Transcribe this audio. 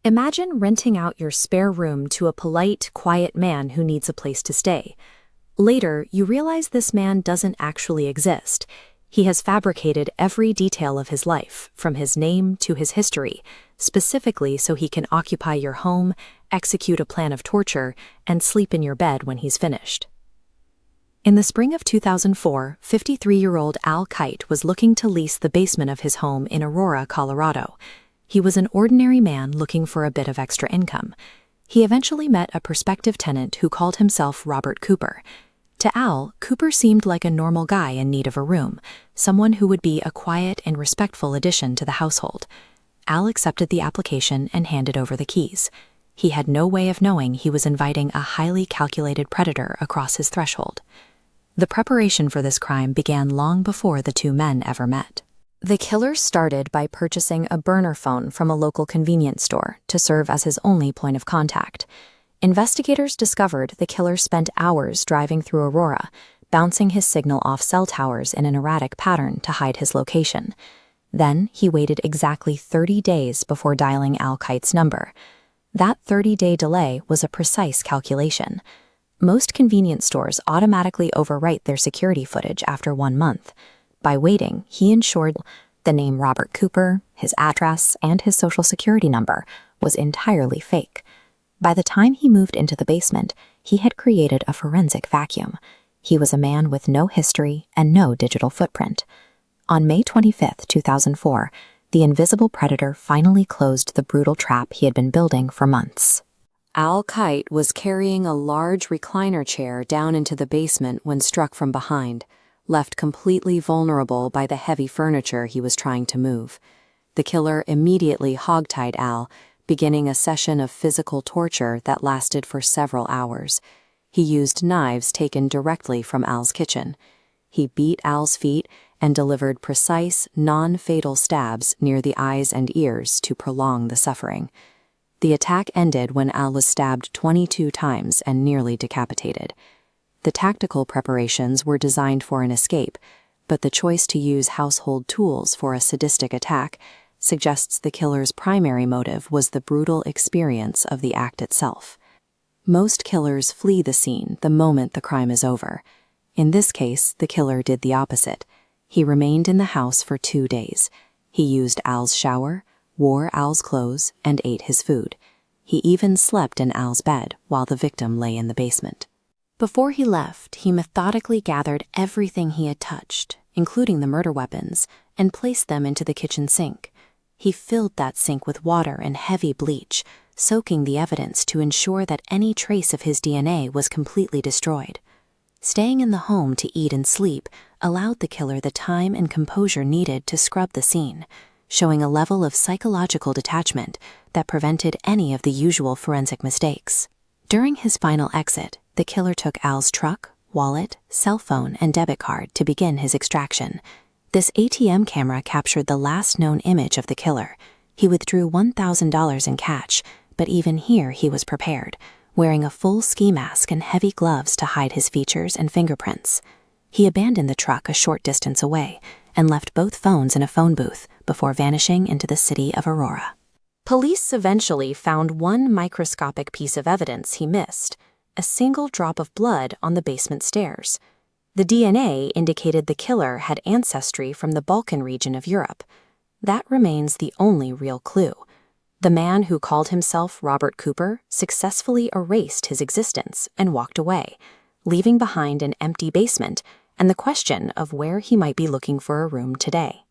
Imagine renting out your spare room to a polite, quiet man who needs a place to stay. Later, you realize this man doesn't actually exist. He has fabricated every detail of his life, from his name to his history, specifically so he can occupy your home, execute a plan of torture, and sleep in your bed when he's finished. In the spring of 2004, 53-year-old Al Kite was looking to lease the basement of his home in Aurora, Colorado. He was an ordinary man looking for a bit of extra income. He eventually met a prospective tenant who called himself Robert Cooper. To Al, Cooper seemed like a normal guy in need of a room, someone who would be a quiet and respectful addition to the household. Al accepted the application and handed over the keys. He had no way of knowing he was inviting a highly calculated predator across his threshold. The preparation for this crime began long before the two men ever met. The killer started by purchasing a burner phone from a local convenience store to serve as his only point of contact. Investigators discovered the killer spent hours driving through Aurora, bouncing his signal off cell towers in an erratic pattern to hide his location. Then he waited exactly 30 days before dialing Al Kite's number. That 30-day delay was a precise calculation. Most convenience stores automatically overwrite their security footage after 1 month. By waiting, he ensured the name Robert Cooper, his address, and his social security number was entirely fake. By the time he moved into the basement, he had created a forensic vacuum. He was a man with no history and no digital footprint. On May 25, 2004, the invisible predator finally closed the brutal trap he had been building for months. Al Kite was carrying a large recliner chair down into the basement when struck from behind, left completely vulnerable by the heavy furniture he was trying to move. The killer immediately hogtied Al, beginning a session of physical torture that lasted for several hours. He used knives taken directly from Al's kitchen. He beat Al's feet and delivered precise, non-fatal stabs near the eyes and ears to prolong the suffering. The attack ended when Al was stabbed 22 times and nearly decapitated. The tactical preparations were designed for an escape, but the choice to use household tools for a sadistic attack suggests the killer's primary motive was the brutal experience of the act itself. Most killers flee the scene the moment the crime is over. In this case, the killer did the opposite. He remained in the house for 2 days. He used Al's shower, wore Al's clothes, and ate his food. He even slept in Al's bed while the victim lay in the basement. Before he left, he methodically gathered everything he had touched, including the murder weapons, and placed them into the kitchen sink. He filled that sink with water and heavy bleach, soaking the evidence to ensure that any trace of his DNA was completely destroyed. Staying in the home to eat and sleep allowed the killer the time and composure needed to scrub the scene, showing a level of psychological detachment that prevented any of the usual forensic mistakes. During his final exit, the killer took Al's truck, wallet, cell phone, and debit card to begin his extraction. This ATM camera captured the last known image of the killer. He withdrew $1,000 in cash, but even here he was prepared, wearing a full ski mask and heavy gloves to hide his features and fingerprints. He abandoned the truck a short distance away and left both phones in a phone booth before vanishing into the city of Aurora. Police eventually found one microscopic piece of evidence he missed: a single drop of blood on the basement stairs. The DNA indicated the killer had ancestry from the Balkan region of Europe. That remains the only real clue. The man who called himself Robert Cooper successfully erased his existence and walked away, leaving behind an empty basement and the question of where he might be looking for a room today.